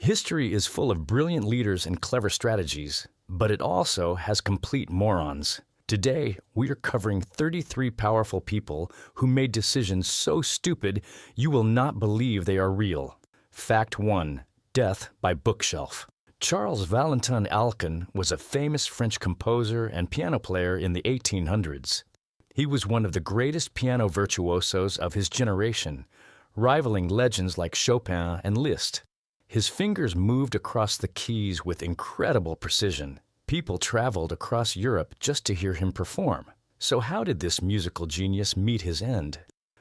History is full of brilliant leaders and clever strategies, but it also has complete morons. Today, we are covering 33 powerful people who made decisions so stupid you will not believe they are real. Fact 1. Death by bookshelf. Charles Valentin Alcan was a famous French composer and piano player in the 1800s. He was one of the greatest piano virtuosos of his generation, rivaling legends like Chopin and Liszt. His fingers moved across the keys with incredible precision. People traveled across Europe just to hear him perform. So how did this musical genius meet his end?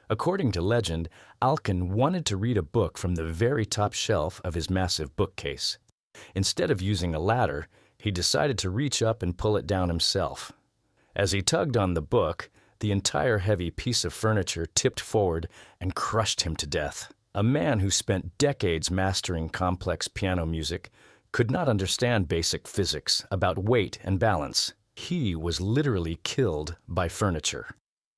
According to legend, Alcan wanted to read a book from the very top shelf of his massive bookcase. Instead of using a ladder, he decided to reach up and pull it down himself. As he tugged on the book, the entire heavy piece of furniture tipped forward and crushed him to death. A man who spent decades mastering complex piano music could not understand basic physics about weight and balance. He was literally killed by furniture.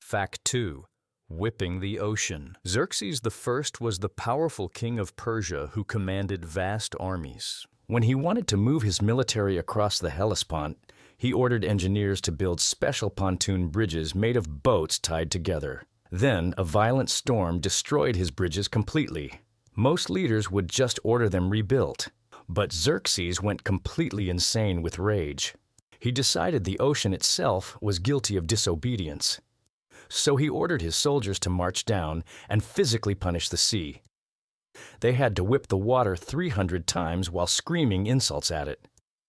Fact 2. Whipping the ocean. Xerxes I was the powerful king of Persia who commanded vast armies. When he wanted to move his military across the Hellespont, he ordered engineers to build special pontoon bridges made of boats tied together. Then, a violent storm destroyed his bridges completely. Most leaders would just order them rebuilt. But Xerxes went completely insane with rage. He decided the ocean itself was guilty of disobedience. So he ordered his soldiers to march down and physically punish the sea. They had to whip the water 300 times while screaming insults at it.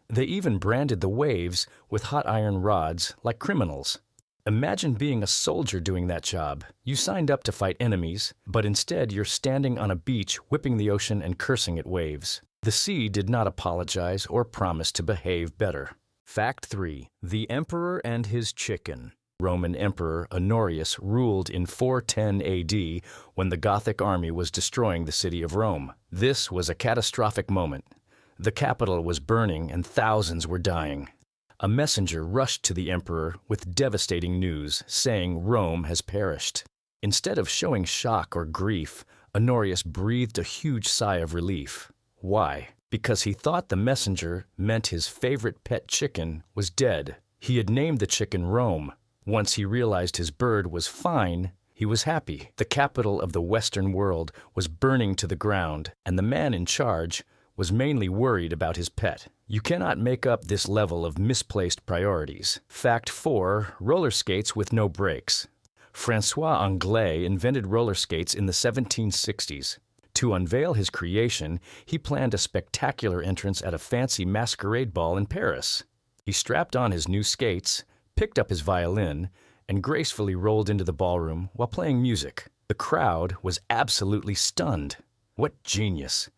They even branded the waves with hot iron rods like criminals. Imagine being a soldier doing that job. You signed up to fight enemies, but instead you're standing on a beach whipping the ocean and cursing at waves. The sea did not apologize or promise to behave better. Fact 3. The Emperor and his chicken. Roman Emperor Honorius ruled in 410 AD when the Gothic army was destroying the city of Rome. This was a catastrophic moment. The capital was burning and thousands were dying. A messenger rushed to the emperor with devastating news, saying Rome has perished. Instead of showing shock or grief, Honorius breathed a huge sigh of relief. Why? Because he thought the messenger meant his favorite pet chicken was dead. He had named the chicken Rome. Once he realized his bird was fine, he was happy. The capital of the Western world was burning to the ground, and the man in charge was mainly worried about his pet. You cannot make up this level of misplaced priorities. Fact 4. Roller skates with no brakes. François Anglais invented roller skates in the 1760s. To unveil his creation, he planned a spectacular entrance at a fancy masquerade ball in Paris. He strapped on his new skates, picked up his violin, and gracefully rolled into the ballroom while playing music. The crowd was absolutely stunned. What genius!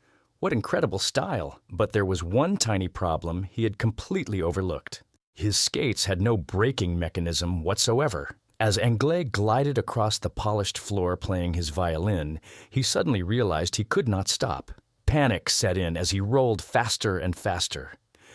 What incredible style! But there was one tiny problem he had completely overlooked. His skates had no braking mechanism whatsoever. As Anglais glided across the polished floor playing his violin, he suddenly realized he could not stop. Panic set in as he rolled faster and faster.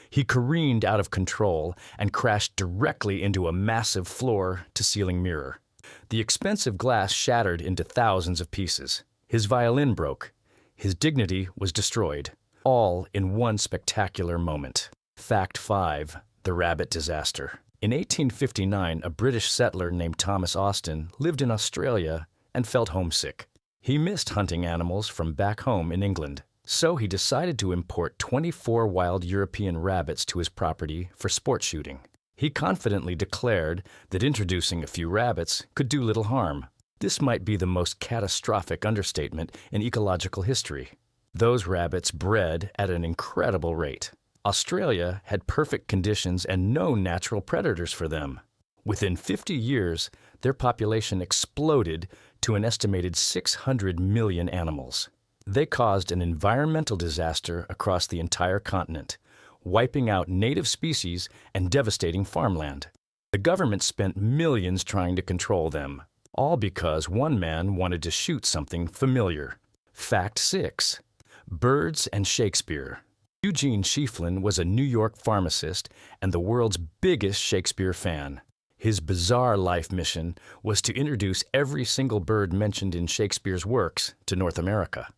He careened out of control and crashed directly into a massive floor-to-ceiling mirror. The expensive glass shattered into thousands of pieces. His violin broke. His dignity was destroyed, all in one spectacular moment. Fact 5. The rabbit disaster. In 1859, a British settler named Thomas Austin lived in Australia and felt homesick. He missed hunting animals from back home in England, so he decided to import 24 wild European rabbits to his property for sport shooting. He confidently declared that introducing a few rabbits could do little harm. This might be the most catastrophic understatement in ecological history. Those rabbits bred at an incredible rate. Australia had perfect conditions and no natural predators for them. Within 50 years, their population exploded to an estimated 600 million animals. They caused an environmental disaster across the entire continent, wiping out native species and devastating farmland. The government spent millions trying to control them, all because one man wanted to shoot something familiar. Fact 6. Birds and Shakespeare. Eugene Schieffelin was a New York pharmacist and the world's biggest Shakespeare fan. His bizarre life mission was to introduce every single bird mentioned in Shakespeare's works to North America.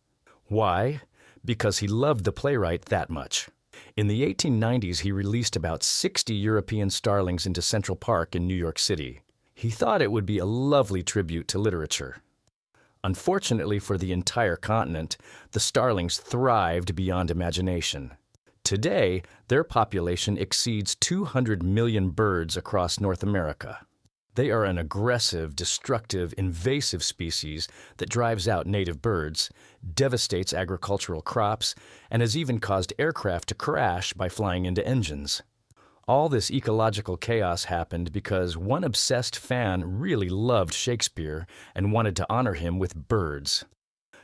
Why? because he loved the playwright that much. In the 1890s, he released about 60 European starlings into Central Park in New York City. He thought it would be a lovely tribute to literature. Unfortunately for the entire continent, the starlings thrived beyond imagination. Today, their population exceeds 200 million birds across North America. They are an aggressive, destructive, invasive species that drives out native birds, devastates agricultural crops, and has even caused aircraft to crash by flying into engines. All this ecological chaos happened because one obsessed fan really loved Shakespeare and wanted to honor him with birds.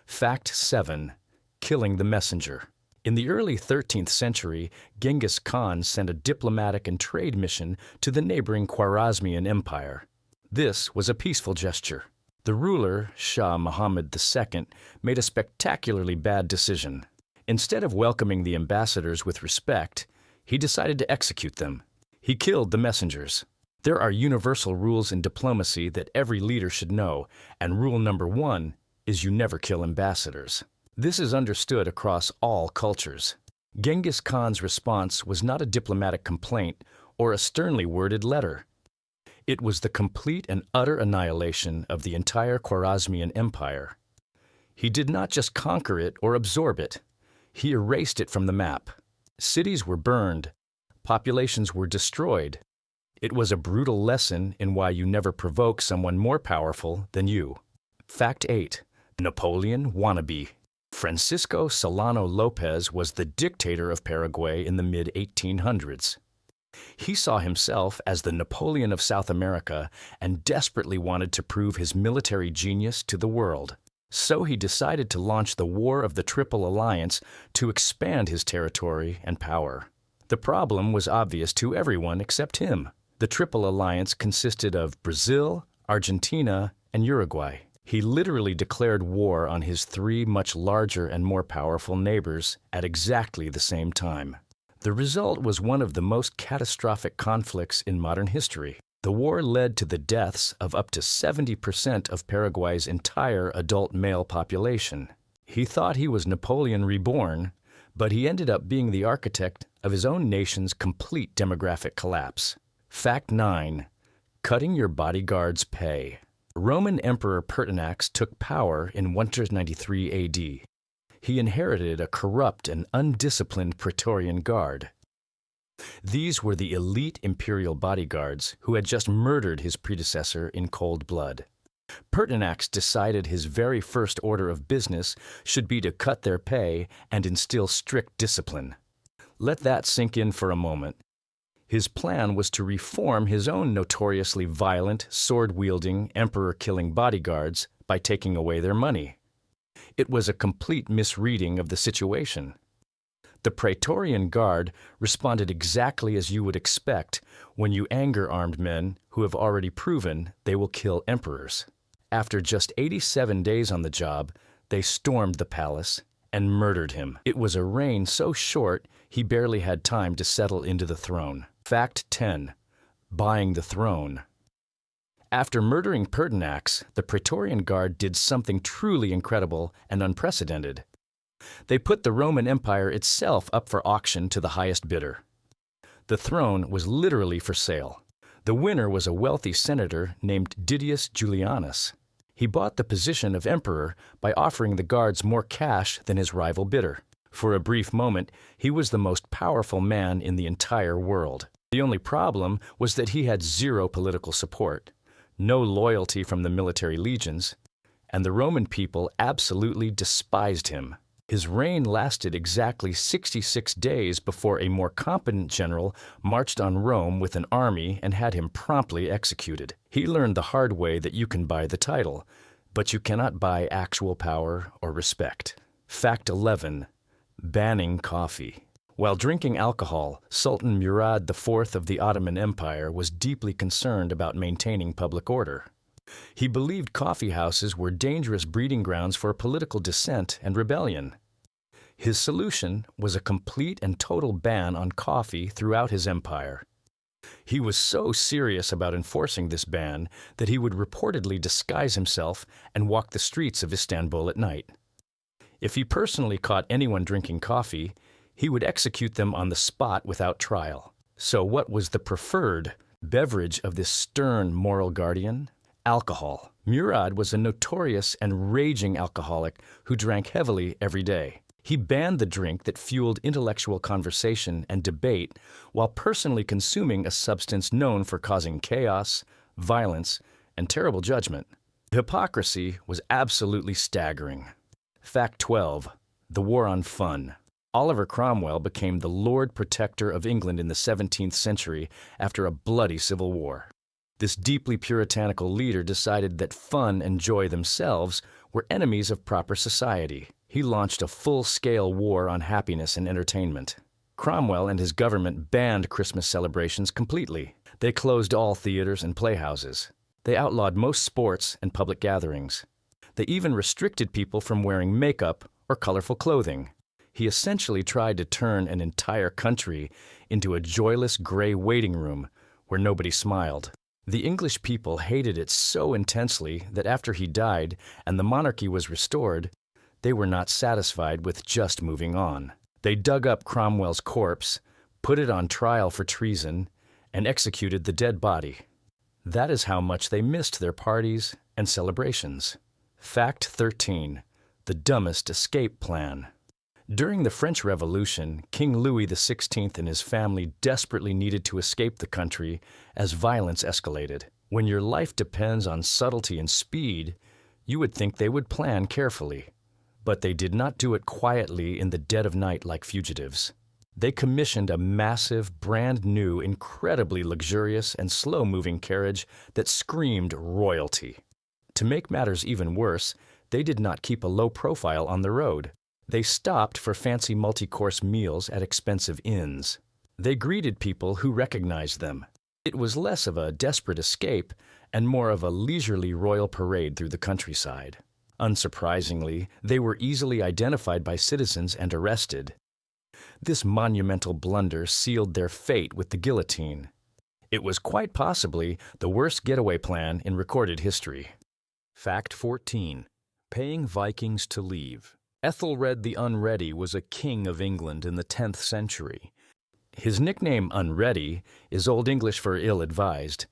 Fact 7. Killing the messenger. In the early 13th century, Genghis Khan sent a diplomatic and trade mission to the neighboring Khwarezmian Empire. This was a peaceful gesture. The ruler, Shah Muhammad II, made a spectacularly bad decision. Instead of welcoming the ambassadors with respect, he decided to execute them. He killed the messengers. There are universal rules in diplomacy that every leader should know, and rule number 1 is you never kill ambassadors. This is understood across all cultures. Genghis Khan's response was not a diplomatic complaint or a sternly worded letter. It was the complete and utter annihilation of the entire Khwarezmian Empire. He did not just conquer it or absorb it. He erased it from the map. Cities were burned. Populations were destroyed. It was a brutal lesson in why you never provoke someone more powerful than you. Fact 8. Napoleon wannabe. Francisco Solano Lopez was the dictator of Paraguay in the mid-1800s. He saw himself as the Napoleon of South America and desperately wanted to prove his military genius to the world. So he decided to launch the War of the Triple Alliance to expand his territory and power. The problem was obvious to everyone except him. The Triple Alliance consisted of Brazil, Argentina, and Uruguay. He literally declared war on his 3 much larger and more powerful neighbors at exactly the same time. The result was one of the most catastrophic conflicts in modern history. The war led to the deaths of up to 70% of Paraguay's entire adult male population. He thought he was Napoleon reborn, but he ended up being the architect of his own nation's complete demographic collapse. Fact 9. Cutting your bodyguard's pay. Roman Emperor Pertinax took power in 193 AD. He inherited a corrupt and undisciplined Praetorian Guard. These were the elite imperial bodyguards who had just murdered his predecessor in cold blood. Pertinax decided his very first order of business should be to cut their pay and instill strict discipline. Let that sink in for a moment. His plan was to reform his own notoriously violent, sword-wielding, emperor-killing bodyguards by taking away their money. It was a complete misreading of the situation. The Praetorian Guard responded exactly as you would expect when you anger armed men who have already proven they will kill emperors. After just 87 days on the job, they stormed the palace and murdered him. It was a reign so short he barely had time to settle into the throne. Fact 10. Buying the throne. After murdering Pertinax, the Praetorian Guard did something truly incredible and unprecedented. They put the Roman Empire itself up for auction to the highest bidder. The throne was literally for sale. The winner was a wealthy senator named Didius Julianus. He bought the position of emperor by offering the guards more cash than his rival bidder. For a brief moment, he was the most powerful man in the entire world. The only problem was that he had zero political support, no loyalty from the military legions, and the Roman people absolutely despised him. His reign lasted exactly 66 days before a more competent general marched on Rome with an army and had him promptly executed. He learned the hard way that you can buy the title, but you cannot buy actual power or respect. Fact 11. Banning coffee. While drinking alcohol, Sultan Murad IV of the Ottoman Empire was deeply concerned about maintaining public order. He believed coffee houses were dangerous breeding grounds for political dissent and rebellion. His solution was a complete and total ban on coffee throughout his empire. He was so serious about enforcing this ban that he would reportedly disguise himself and walk the streets of Istanbul at night. If he personally caught anyone drinking coffee, he would execute them on the spot without trial. So what was the preferred beverage of this stern moral guardian? Alcohol. Murad was a notorious and raging alcoholic who drank heavily every day. He banned the drink that fueled intellectual conversation and debate while personally consuming a substance known for causing chaos, violence, and terrible judgment. The hypocrisy was absolutely staggering. Fact 12. The War on Fun. Oliver Cromwell became the Lord Protector of England in the 17th century after a bloody civil war. This deeply puritanical leader decided that fun and joy themselves were enemies of proper society. He launched a full-scale war on happiness and entertainment. Cromwell and his government banned Christmas celebrations completely. They closed all theaters and playhouses. They outlawed most sports and public gatherings. They even restricted people from wearing makeup or colorful clothing. He essentially tried to turn an entire country into a joyless gray waiting room where nobody smiled. The English people hated it so intensely that after he died and the monarchy was restored, they were not satisfied with just moving on. They dug up Cromwell's corpse, put it on trial for treason, and executed the dead body. That is how much they missed their parties and celebrations. Fact 13. The dumbest escape plan. During the French Revolution, King Louis XVI and his family desperately needed to escape the country as violence escalated. When your life depends on subtlety and speed, you would think they would plan carefully. But they did not do it quietly in the dead of night like fugitives. They commissioned a massive, brand new, incredibly luxurious and slow-moving carriage that screamed royalty. To make matters even worse, they did not keep a low profile on the road. They stopped for fancy multi-course meals at expensive inns. They greeted people who recognized them. It was less of a desperate escape and more of a leisurely royal parade through the countryside. Unsurprisingly, they were easily identified by citizens and arrested. This monumental blunder sealed their fate with the guillotine. It was quite possibly the worst getaway plan in recorded history. Fact 14. Paying Vikings to leave. Ethelred the Unready was a king of England in the 10th century. His nickname Unready is Old English for ill-advised,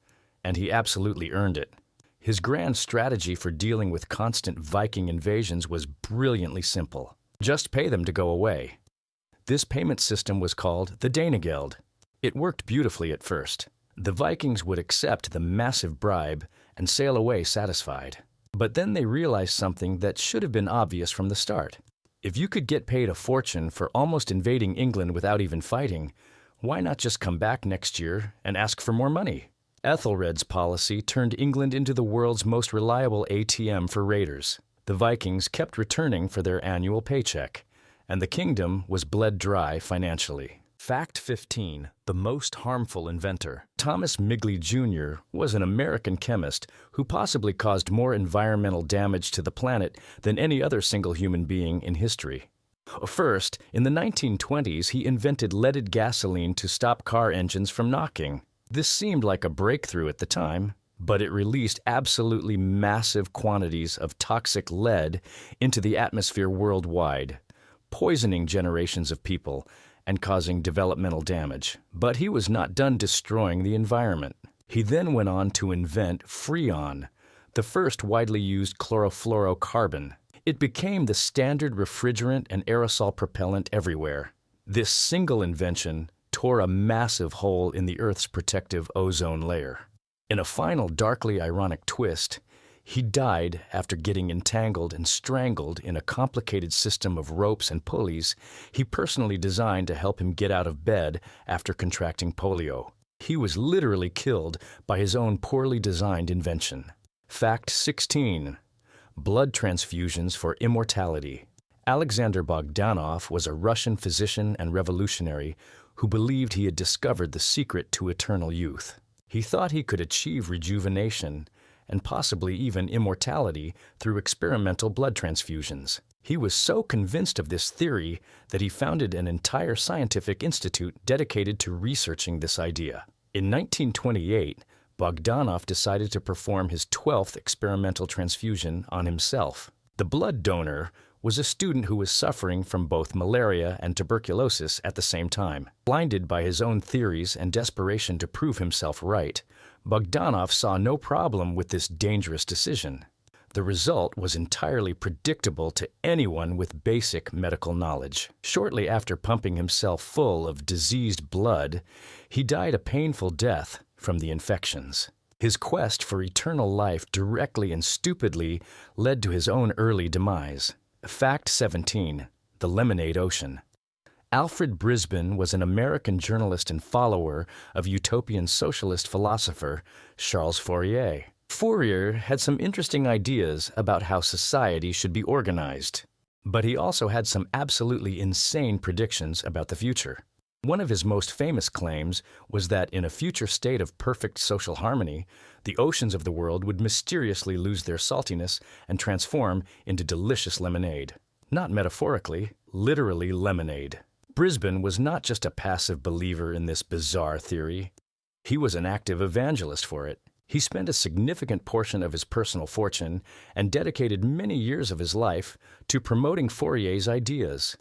and he absolutely earned it. His grand strategy for dealing with constant Viking invasions was brilliantly simple. Just pay them to go away. This payment system was called the Danegeld. It worked beautifully at first. The Vikings would accept the massive bribe and sail away satisfied. But then they realized something that should have been obvious from the start. If you could get paid a fortune for almost invading England without even fighting, why not just come back next year and ask for more money? Ethelred's policy turned England into the world's most reliable ATM for raiders. The Vikings kept returning for their annual paycheck, and the kingdom was bled dry financially. Fact 15. The most harmful inventor. Thomas Migley Jr. was an American chemist who possibly caused more environmental damage to the planet than any other single human being in history. First, in the 1920s, he invented leaded gasoline to stop car engines from knocking. This seemed like a breakthrough at the time, but it released absolutely massive quantities of toxic lead into the atmosphere worldwide, poisoning generations of people and causing developmental damage. But he was not done destroying the environment. He then went on to invent Freon, the first widely used chlorofluorocarbon. It became the standard refrigerant and aerosol propellant everywhere. This single invention tore a massive hole in the Earth's protective ozone layer. In a final darkly ironic twist, he died after getting entangled and strangled in a complicated system of ropes and pulleys he personally designed to help him get out of bed after contracting polio. He was literally killed by his own poorly designed invention. Fact 16. Blood transfusions for immortality. Alexander Bogdanov was a Russian physician and revolutionary who believed he had discovered the secret to eternal youth. He thought he could achieve rejuvenation and possibly even immortality through experimental blood transfusions. He was so convinced of this theory that he founded an entire scientific institute dedicated to researching this idea. In 1928, Bogdanov decided to perform his 12th experimental transfusion on himself. The blood donor was a student who was suffering from both malaria and tuberculosis at the same time. Blinded by his own theories and desperation to prove himself right, Bogdanov saw no problem with this dangerous decision. The result was entirely predictable to anyone with basic medical knowledge. Shortly after pumping himself full of diseased blood, he died a painful death from the infections. His quest for eternal life directly and stupidly led to his own early demise. Fact 17. The Lemonade Ocean. Alfred Brisbane was an American journalist and follower of utopian socialist philosopher Charles Fourier. Fourier had some interesting ideas about how society should be organized, but he also had some absolutely insane predictions about the future. One of his most famous claims was that in a future state of perfect social harmony, the oceans of the world would mysteriously lose their saltiness and transform into delicious lemonade. Not metaphorically, literally lemonade. Brisbane was not just a passive believer in this bizarre theory. He was an active evangelist for it. He spent a significant portion of his personal fortune and dedicated many years of his life to promoting Fourier's ideas,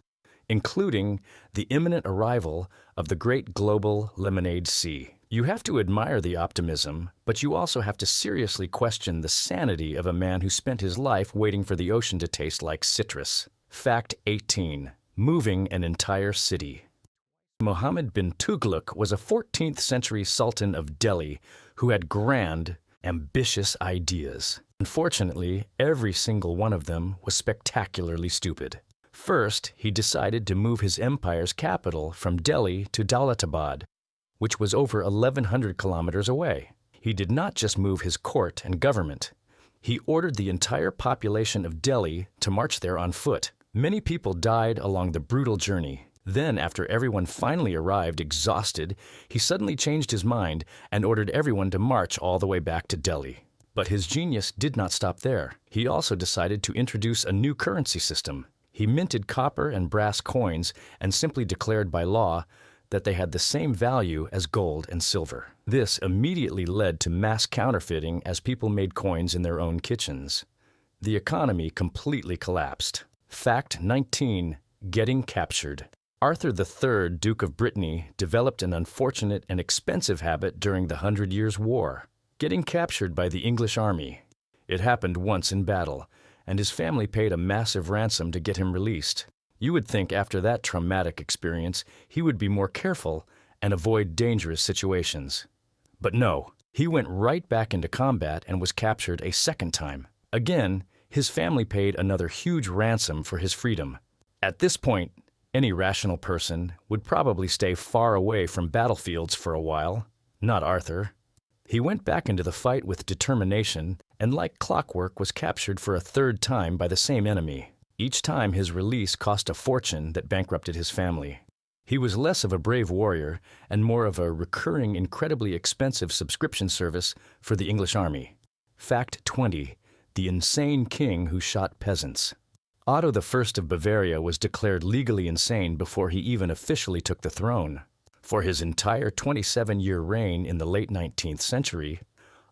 including the imminent arrival of the great global lemonade sea. You have to admire the optimism, but you also have to seriously question the sanity of a man who spent his life waiting for the ocean to taste like citrus. Fact 18. Moving an entire city. Muhammad bin Tughlaq was a 14th century sultan of Delhi who had grand, ambitious ideas. Unfortunately, every single one of them was spectacularly stupid. First, he decided to move his empire's capital from Delhi to Daulatabad, which was over 1,100 kilometers away. He did not just move his court and government. He ordered the entire population of Delhi to march there on foot. Many people died along the brutal journey. Then, after everyone finally arrived exhausted, he suddenly changed his mind and ordered everyone to march all the way back to Delhi. But his genius did not stop there. He also decided to introduce a new currency system. He minted copper and brass coins and simply declared by law that they had the same value as gold and silver. This immediately led to mass counterfeiting as people made coins in their own kitchens. The economy completely collapsed. Fact 19. Getting captured. Arthur III, Duke of Brittany, developed an unfortunate and expensive habit during the 100 Years' War, getting captured by the English army. It happened once in battle, and his family paid a massive ransom to get him released. You would think after that traumatic experience, he would be more careful and avoid dangerous situations. But no, he went right back into combat and was captured a second time. Again, his family paid another huge ransom for his freedom. At this point, any rational person would probably stay far away from battlefields for a while. Not Arthur. He went back into the fight with determination and like clockwork was captured for a third time by the same enemy. Each time his release cost a fortune that bankrupted his family. He was less of a brave warrior and more of a recurring, incredibly expensive subscription service for the English army. Fact 20. The insane king who shot peasants. Otto I of Bavaria was declared legally insane before he even officially took the throne. For his entire 27-year reign in the late 19th century,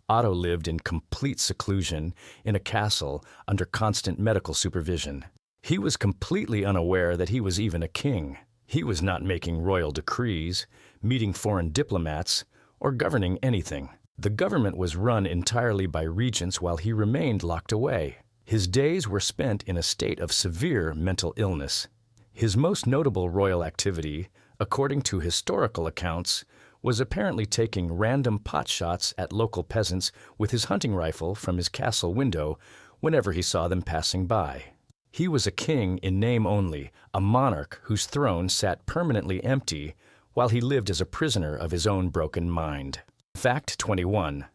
Otto lived in complete seclusion in a castle under constant medical supervision. He was completely unaware that he was even a king. He was not making royal decrees, meeting foreign diplomats, or governing anything. The government was run entirely by regents while he remained locked away. His days were spent in a state of severe mental illness. His most notable royal activity, according to historical accounts, was apparently taking random pot shots at local peasants with his hunting rifle from his castle window whenever he saw them passing by. He was a king in name only, a monarch whose throne sat permanently empty while he lived as a prisoner of his own broken mind. Fact 21.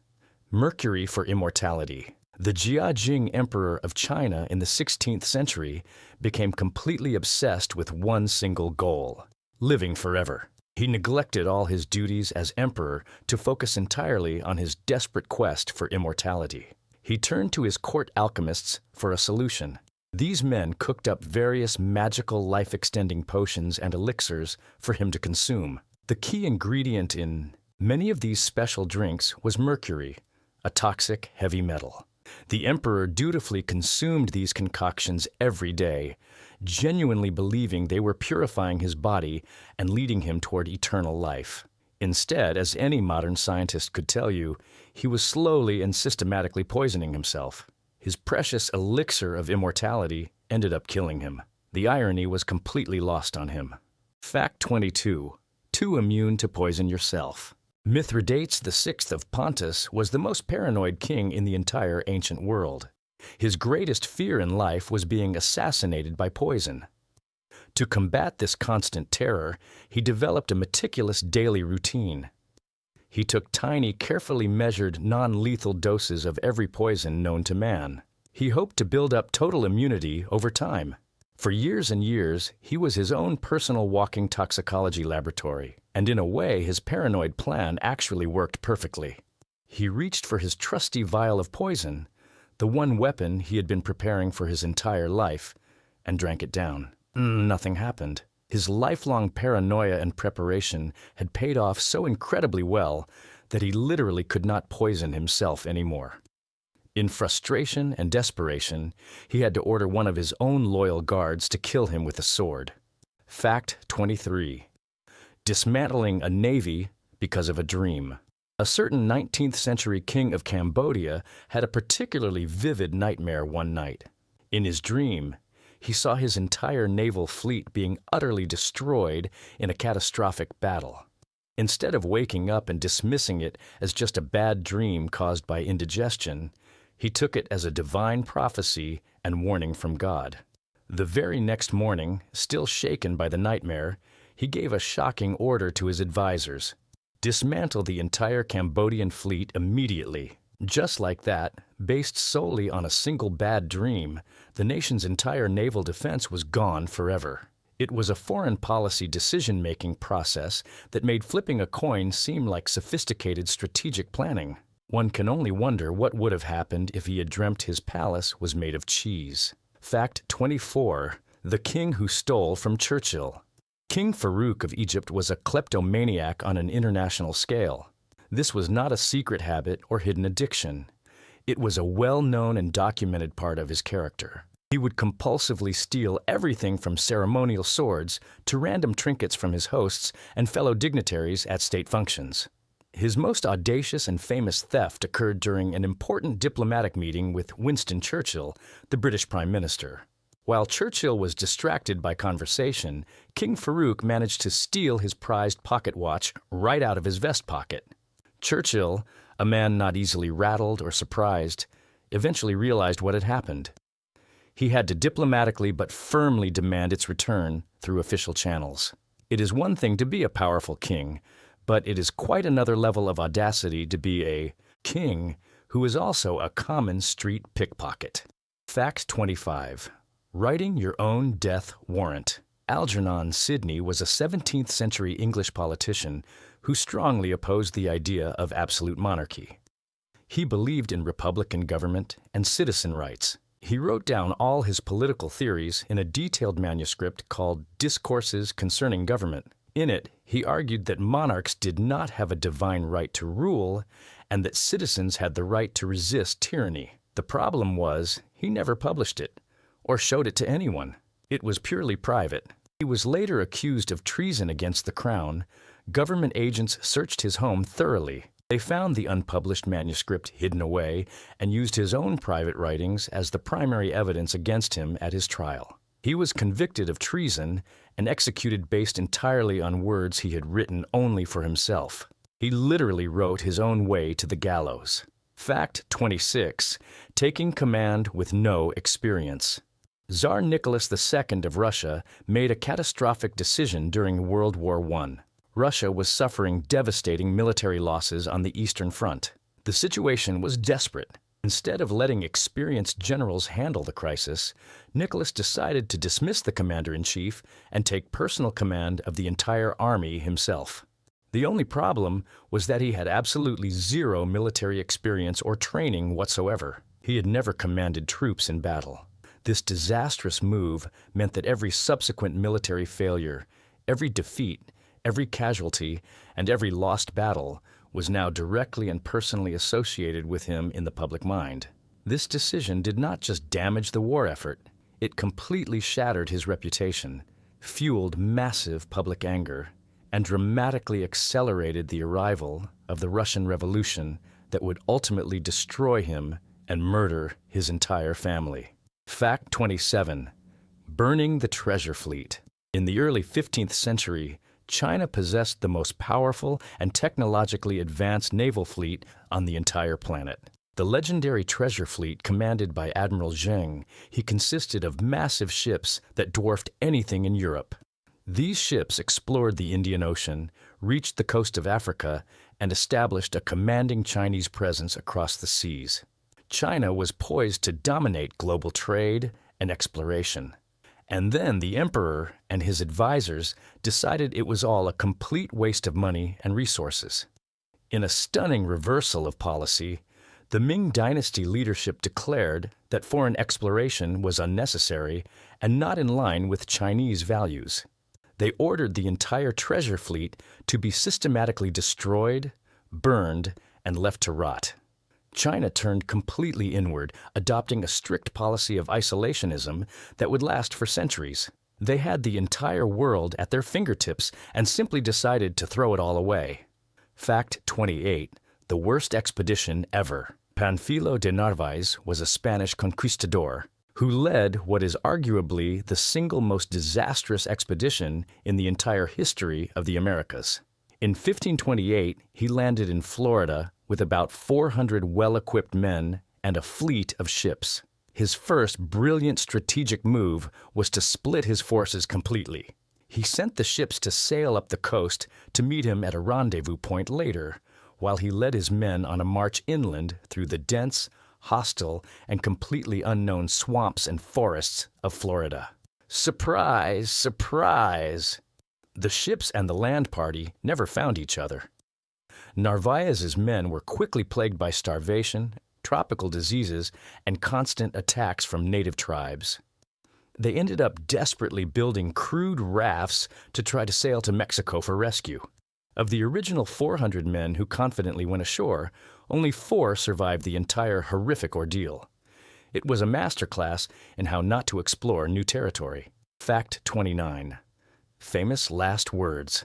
Mercury for immortality. The Jia Emperor of China in the 16th century became completely obsessed with one single goal: living forever. He neglected all his duties as emperor to focus entirely on his desperate quest for immortality. He turned to his court alchemists for a solution. These men cooked up various magical life-extending potions and elixirs for him to consume. The key ingredient in many of these special drinks was mercury, a toxic heavy metal. The emperor dutifully consumed these concoctions every day, genuinely believing they were purifying his body and leading him toward eternal life. Instead, as any modern scientist could tell you, he was slowly and systematically poisoning himself. His precious elixir of immortality ended up killing him. The irony was completely lost on him. Fact 22. Too immune to poison yourself. Mithridates VI of Pontus was the most paranoid king in the entire ancient world. His greatest fear in life was being assassinated by poison. To combat this constant terror, he developed a meticulous daily routine. He took tiny, carefully measured, non-lethal doses of every poison known to man. He hoped to build up total immunity over time. For years and years, he was his own personal walking toxicology laboratory, and in a way, his paranoid plan actually worked perfectly. He reached for his trusty vial of poison, the one weapon he had been preparing for his entire life, and drank it down. Nothing happened. His lifelong paranoia and preparation had paid off so incredibly well that he literally could not poison himself anymore. In frustration and desperation, he had to order one of his own loyal guards to kill him with a sword. Fact 23. Dismantling a navy because of a dream. A certain 19th century king of Cambodia had a particularly vivid nightmare one night. In his dream, he saw his entire naval fleet being utterly destroyed in a catastrophic battle. Instead of waking up and dismissing it as just a bad dream caused by indigestion, he took it as a divine prophecy and warning from God. The very next morning, still shaken by the nightmare, he gave a shocking order to his advisors: dismantle the entire Cambodian fleet immediately. Just like that, based solely on a single bad dream, the nation's entire naval defense was gone forever. It was a foreign policy decision-making process that made flipping a coin seem like sophisticated strategic planning. One can only wonder what would have happened if he had dreamt his palace was made of cheese. Fact 24. The king who stole from Churchill. King Farouk of Egypt was a kleptomaniac on an international scale. This was not a secret habit or hidden addiction. It was a well-known and documented part of his character. He would compulsively steal everything from ceremonial swords to random trinkets from his hosts and fellow dignitaries at state functions. His most audacious and famous theft occurred during an important diplomatic meeting with Winston Churchill, the British Prime Minister. While Churchill was distracted by conversation, King Farouk managed to steal his prized pocket watch right out of his vest pocket. Churchill, a man not easily rattled or surprised, eventually realized what had happened. He had to diplomatically but firmly demand its return through official channels. It is one thing to be a powerful king, but it is quite another level of audacity to be a king who is also a common street pickpocket. Fact 25. Writing your own death warrant. Algernon Sidney was a 17th century English politician who strongly opposed the idea of absolute monarchy. He believed in republican government and citizen rights. He wrote down all his political theories in a detailed manuscript called Discourses Concerning Government. In it, he argued that monarchs did not have a divine right to rule and that citizens had the right to resist tyranny. The problem was, he never published it or showed it to anyone. It was purely private. He was later accused of treason against the crown. Government agents searched his home thoroughly. They found the unpublished manuscript hidden away and used his own private writings as the primary evidence against him at his trial. He was convicted of treason and executed based entirely on words he had written only for himself. He literally wrote his own way to the gallows. Fact 26. Taking command with no experience. Tsar Nicholas II of Russia made a catastrophic decision during World War I. Russia was suffering devastating military losses on the Eastern Front. The situation was desperate. Instead of letting experienced generals handle the crisis, Nicholas decided to dismiss the commander-in-chief and take personal command of the entire army himself. The only problem was that he had absolutely zero military experience or training whatsoever. He had never commanded troops in battle. This disastrous move meant that every subsequent military failure, every defeat, every casualty, and every lost battle was now directly and personally associated with him in the public mind. This decision did not just damage the war effort, it completely shattered his reputation, fueled massive public anger, and dramatically accelerated the arrival of the Russian Revolution that would ultimately destroy him and murder his entire family. Fact 27. Burning the treasure fleet. In the early 15th century, China possessed the most powerful and technologically advanced naval fleet on the entire planet. The legendary treasure fleet commanded by Admiral Zheng, he consisted of massive ships that dwarfed anything in Europe. These ships explored the Indian Ocean, reached the coast of Africa, and established a commanding Chinese presence across the seas. China was poised to dominate global trade and exploration. And then the emperor and his advisors decided it was all a complete waste of money and resources. In a stunning reversal of policy, the Ming Dynasty leadership declared that foreign exploration was unnecessary and not in line with Chinese values. They ordered the entire treasure fleet to be systematically destroyed, burned, and left to rot. China turned completely inward, adopting a strict policy of isolationism that would last for centuries. They had the entire world at their fingertips and simply decided to throw it all away. Fact 28. The worst expedition ever. Panfilo de Narvaez was a Spanish conquistador who led what is arguably the single most disastrous expedition in the entire history of the Americas. In 1528, he landed in Florida with about 400 well-equipped men and a fleet of ships. His first brilliant strategic move was to split his forces completely. He sent the ships to sail up the coast to meet him at a rendezvous point later, while he led his men on a march inland through the dense, hostile, and completely unknown swamps and forests of Florida. Surprise, surprise! The ships and the land party never found each other. Narvaez's men were quickly plagued by starvation, tropical diseases, and constant attacks from native tribes. They ended up desperately building crude rafts to try to sail to Mexico for rescue. Of the original 400 men who confidently went ashore, only 4 survived the entire horrific ordeal. It was a masterclass in how not to explore new territory. Fact 29. Famous last words.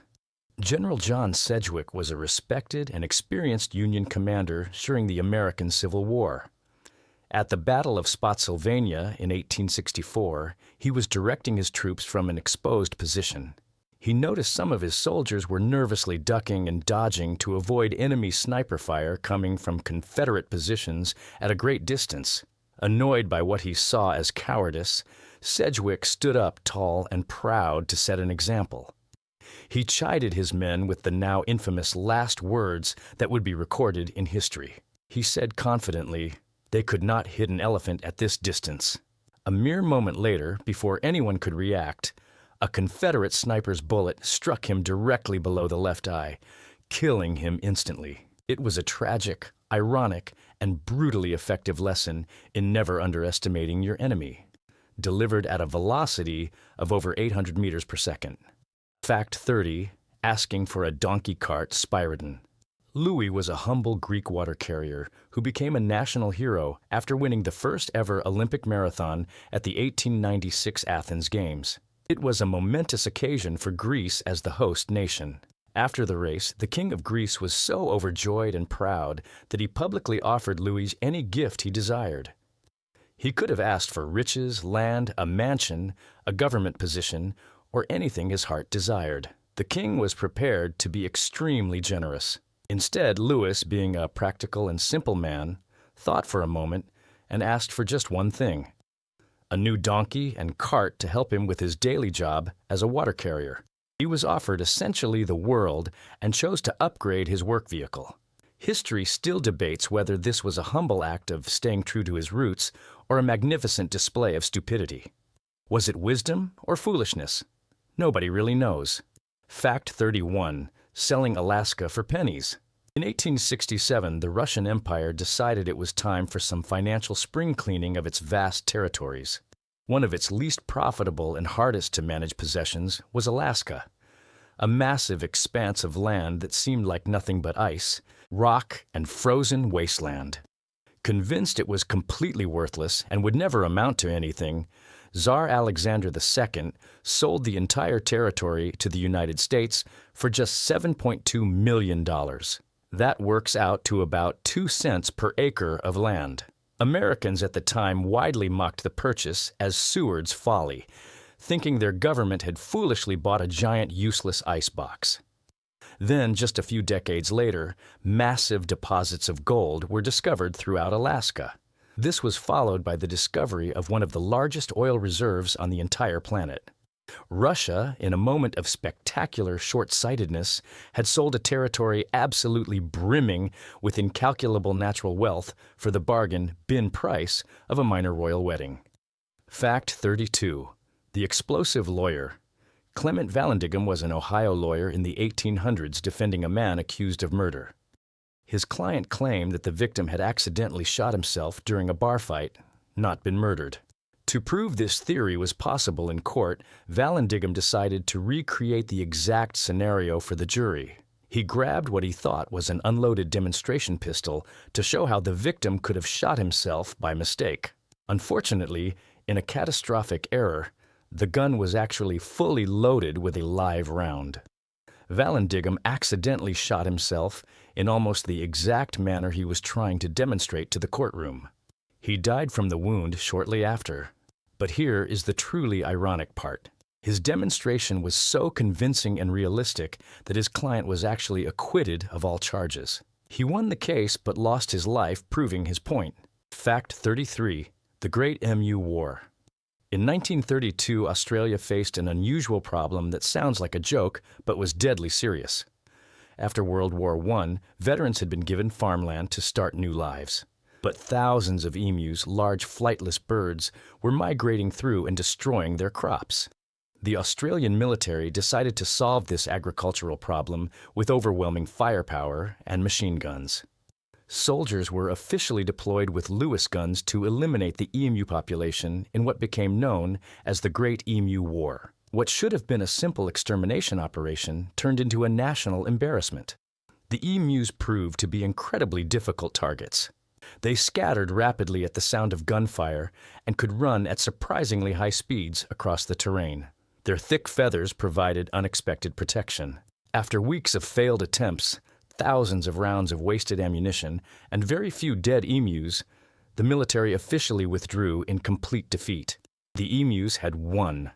General John Sedgwick was a respected and experienced Union commander during the American Civil War. At the Battle of Spotsylvania in 1864, he was directing his troops from an exposed position. He noticed some of his soldiers were nervously ducking and dodging to avoid enemy sniper fire coming from Confederate positions at a great distance. Annoyed by what he saw as cowardice, Sedgwick stood up tall and proud to set an example. He chided his men with the now infamous last words that would be recorded in history. He said confidently, "They could not hit an elephant at this distance." A mere moment later, before anyone could react, a Confederate sniper's bullet struck him directly below the left eye, killing him instantly. It was a tragic, ironic, and brutally effective lesson in never underestimating your enemy, delivered at a velocity of over 800 meters per second. Fact 30. Asking for a donkey cart Spyridon. Louis was a humble Greek water carrier who became a national hero after winning the first ever Olympic marathon at the 1896 Athens Games. It was a momentous occasion for Greece as the host nation. After the race, the king of Greece was so overjoyed and proud that he publicly offered Louis any gift he desired. He could have asked for riches, land, a mansion, a government position, or anything his heart desired. The king was prepared to be extremely generous. Instead, Louis, being a practical and simple man, thought for a moment and asked for just one thing: a new donkey and cart to help him with his daily job as a water carrier. He was offered essentially the world and chose to upgrade his work vehicle. History still debates whether this was a humble act of staying true to his roots or a magnificent display of stupidity. Was it wisdom or foolishness? Nobody really knows. Fact 31. Selling Alaska for pennies. In 1867, the Russian Empire decided it was time for some financial spring cleaning of its vast territories. One of its least profitable and hardest to manage possessions was Alaska, a massive expanse of land that seemed like nothing but ice, rock, and frozen wasteland. Convinced it was completely worthless and would never amount to anything, Tsar Alexander II sold the entire territory to the United States for just $7.2 million. That works out to about 2 cents per acre of land. Americans at the time widely mocked the purchase as Seward's folly, thinking their government had foolishly bought a giant useless icebox. Then, just a few decades later, massive deposits of gold were discovered throughout Alaska. This was followed by the discovery of one of the largest oil reserves on the entire planet. Russia, in a moment of spectacular short-sightedness, had sold a territory absolutely brimming with incalculable natural wealth for the bargain bin price of a minor royal wedding. Fact 32. The explosive lawyer. Clement Vallandigham was an Ohio lawyer in the 1800s defending a man accused of murder. His client claimed that the victim had accidentally shot himself during a bar fight, not been murdered. To prove this theory was possible in court, Vallandigham decided to recreate the exact scenario for the jury. He grabbed what he thought was an unloaded demonstration pistol to show how the victim could have shot himself by mistake. Unfortunately, in a catastrophic error, the gun was actually fully loaded with a live round. Vallandigham accidentally shot himself in almost the exact manner he was trying to demonstrate to the courtroom. He died from the wound shortly after. But here is the truly ironic part. His demonstration was so convincing and realistic that his client was actually acquitted of all charges. He won the case but lost his life proving his point. Fact 33. The Great Emu War. In 1932, Australia faced an unusual problem that sounds like a joke but was deadly serious. After World War I, veterans had been given farmland to start new lives. But thousands of emus, large flightless birds, were migrating through and destroying their crops. The Australian military decided to solve this agricultural problem with overwhelming firepower and machine guns. Soldiers were officially deployed with Lewis guns to eliminate the emu population in what became known as the Great Emu War. What should have been a simple extermination operation turned into a national embarrassment. The emus proved to be incredibly difficult targets. They scattered rapidly at the sound of gunfire and could run at surprisingly high speeds across the terrain. Their thick feathers provided unexpected protection. After weeks of failed attempts, thousands of rounds of wasted ammunition, and very few dead emus, the military officially withdrew in complete defeat. The emus had won.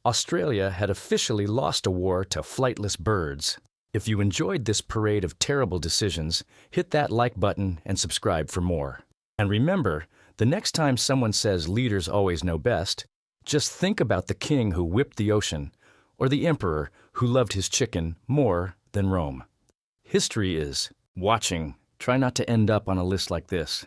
Australia had officially lost a war to flightless birds. If you enjoyed this parade of terrible decisions, hit that like button and subscribe for more. And remember, the next time someone says leaders always know best, just think about the king who whipped the ocean, or the emperor who loved his chicken more than Rome. History is watching. Try not to end up on a list like this.